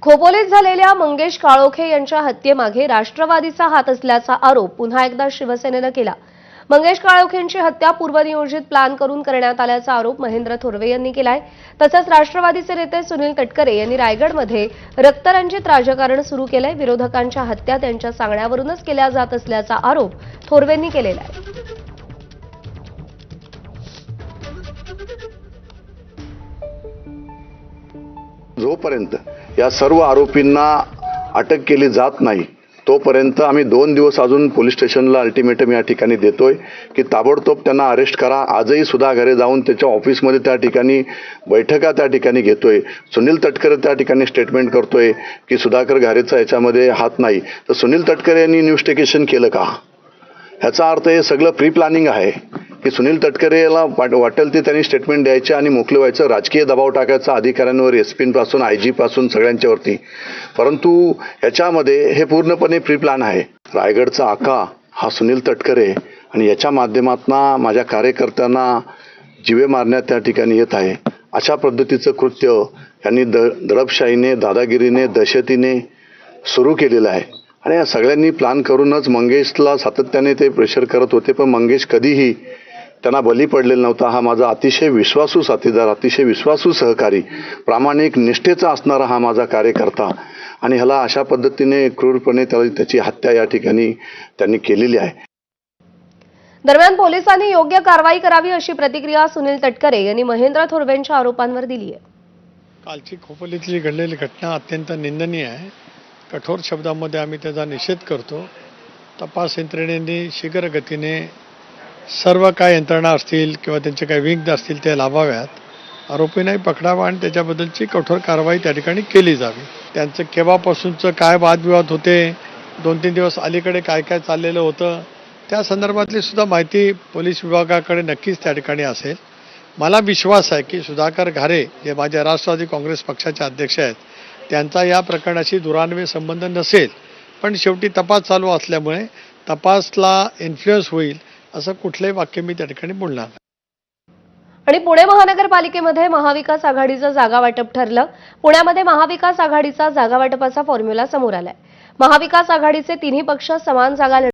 खोपोलीत झालेल्या मंगेश काळोखे यांच्या हत्येमागे राष्ट्रवादीचा हात असल्याचा आरोप पुन्हा एकदा शिवसेनेनं केला। मंगेश काळोखेंची हत्या पूर्वनियोजित प्लॅन करून करण्यात आल्याचा आरोप महेंद्र थोरवे यांनी केलाय। तसंच राष्ट्रवादीचे नेते सुनील तटकरे यांनी रायगडमध्ये रक्तरंजित राजकारण सुरू केलंय। विरोधकांच्या हत्या त्यांच्या सांगण्यावरूनच केल्या जात असल्याचा आरोप थोरवेंनी केलेला आहे। जोपर्यंत या सर्व आरोपींना अटक केली जात नाही तोपर्यंत आम्ही 2 दिवस अजून पोलीस स्टेशनला अल्टिमेटम या ठिकाणी देतोय की ताबडतोब त्यांना अरेस्ट करा। आजही सुधा घरे जाऊन त्याच्या ऑफिसमध्ये त्या ठिकाणी बैठका त्या ठिकाणी घेतोय। सुनील तटकरे त्या ठिकाणी स्टेटमेंट करतोय की सुधाकर घारेचा याच्यामध्ये हात नाही। तर सुनील तटकरे यांनी इन्व्हेस्टिगेशन केलं का? ह्याचा अर्थ हे सगळं प्री प्लॅनिंग आहे की सुनील तटकरेला वाटेल ते त्यांनी स्टेटमेंट द्यायचे आणि मोकळे व्हायचं, राजकीय दबाव टाकायचा अधिकाऱ्यांवर, एसपींपासून आयजी पासून सगळ्यांच्यावरती। परंतु ह्याच्यामध्ये हे पूर्णपणे प्री प्लॅन आहे। रायगडचा आका हा सुनील तटकरे आणि याच्या माध्यमातून माझ्या कार्यकर्त्यांना जीवे मारण्यात त्या ठिकाणी येत आहे। अशा पद्धतीचं कृत्य यांनी दडपशाहीने, दादागिरीने, दहशतीने सुरू केलेलं आहे आणि या सगळ्यांनी प्लॅन करूनच मंगेशला सातत्याने ते प्रेशर करत होते। पण मंगेश कधीही त्यांना बली पडलेला नव्हता। हा माझा अतिशय विश्वासू साथीदार, अतिशय विश्वासू सहकारी, प्रामाणिक निष्ठेचा असणारा हा माझा कार्यकर्ता आणि ह्याला अशा पद्धतीने क्रूरपणे त्याची हत्या या ठिकाणी त्यांनी केलेली आहे। दरम्यान पोलिसांनी योग्य कारवाई करावी अशी प्रतिक्रिया सुनील तटकरे यांनी महेंद्र थोरवेंच्या आरोपांवर दिली आहे। कालची खोपोलीतली घडलेली घटना अत्यंत निंदनीय आहे। कठोर शब्दांमध्ये आम्ही त्याचा निषेध करतो। तपास यंत्रणेने शीघ्र गतीने सर्व काय यंत्रणा असतील किंवा त्यांचे काही विंग असतील ते लाभाव्यात, आरोपींनाही पकडावा आणि त्याच्याबद्दलची कठोर कारवाई त्या ठिकाणी केली जावी। त्यांचं केव्हापासूनचं काय वादविवाद होते, 2-3 दिवस अलीकडे काय काय चाललेलं होतं, त्या संदर्भातली सुद्धा माहिती पोलीस विभागाकडे नक्कीच त्या ठिकाणी असेल। मला विश्वास आहे की सुधाकर घारे जे माझे राष्ट्रवादी काँग्रेस पक्षाचे अध्यक्ष आहेत त्यांचा या प्रकरणाशी दुरान्वयी संबंध नसेल, पण शेवटी तपास चालू असल्यामुळे तपासला इन्फ्लुएन्स होईल असं कुठलंही वाक्य मी त्या ठिकाणी बोलणार नाही। आणि पुणे महानगरपालिकेमध्ये महाविकास आघाडीचं जागा वाटप ठरलं। पुण्यामध्ये महाविकास आघाडीचा जागा वाटपाचा फॉर्म्युला समोर आलाय। महाविकास आघाडीचे तिन्ही पक्ष समान जागा